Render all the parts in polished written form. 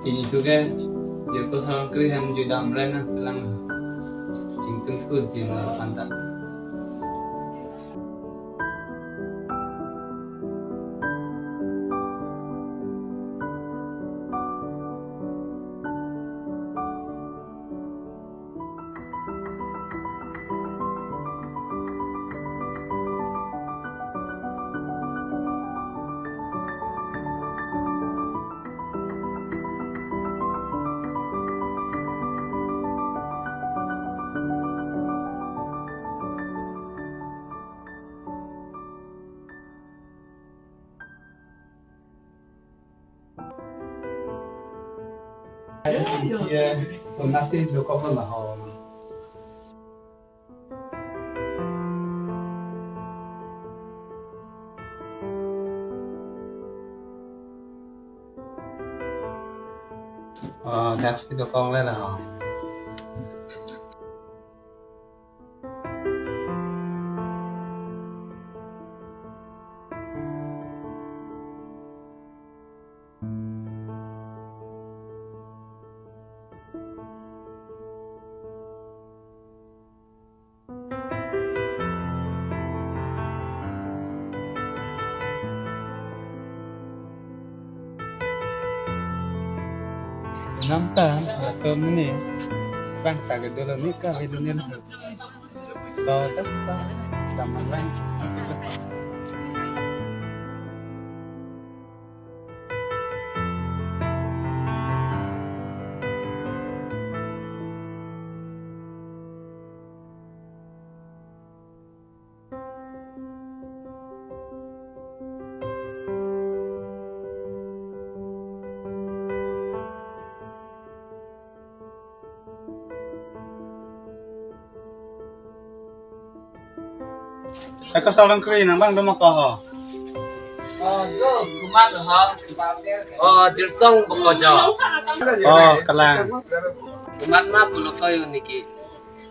ini juga dia ko sa kri ham ju dam ra na lang ting tung ku jin la panta dia nasi jo ko la ho nasi jo ko la ho nampak atau ni bang tak dulu ni ka dunia ni do tak taman lain Eka salang kri nang bang do mako ho. Yo, kumat ho. Jirsong bokojo. Kalang. Kumat ma pulo koyo niki.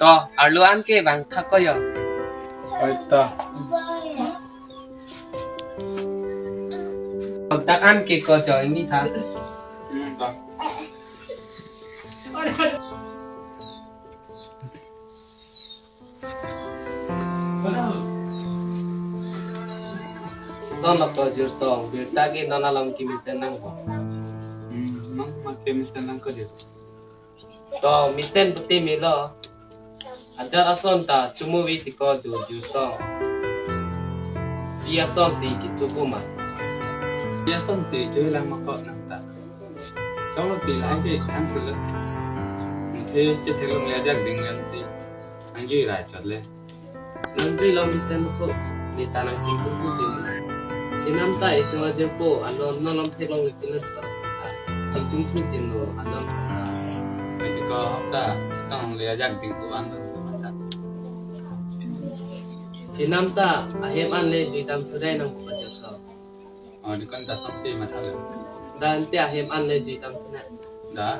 To, arluan ke bang thakoyo. Oita. Takan ke kojo ini tha. Son of your song, we're tagging on along Kimisen Nango. Kimisen Nango. To Misen Puti Milo. Ajara Sonta, Tumuvi Tiko do your song. Dia son si Kitupuma. Dia son si chơi lang mako nang ta. Xong rồi tí lại cái ăn thử. Thế chứ thế lúc nghe chắc đừng ăn thì ăn gì lại chợt lên. Nang lo Misen ko ni tanang Kipupu din. Sinamta ito ajer po alon nolom thelong lipinet ta. Tung jin no alon. Thì có ta tang le jak ting tu an ta. Sinamta ahem an le duitam thurai nang ko ajer so. Di kan ta som si ma tha le. Dan ti ahem an le duitam thuna. Da.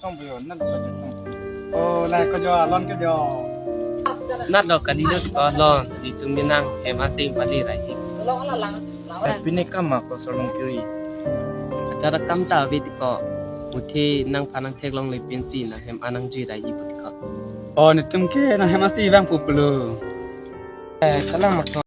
Xong rồi nát cái xong. Lại có giò lon cái giò. Nát lo kan dito ko lon di tuminang em asing pali rai ji. Pinik kama ko solong kiri. Acara kam ta vi ti ko uthi nang phanang theklong le pin si na hem anang ji rai ji put ko. Ni tum ke na hemasi bang pupulu. Kalang mo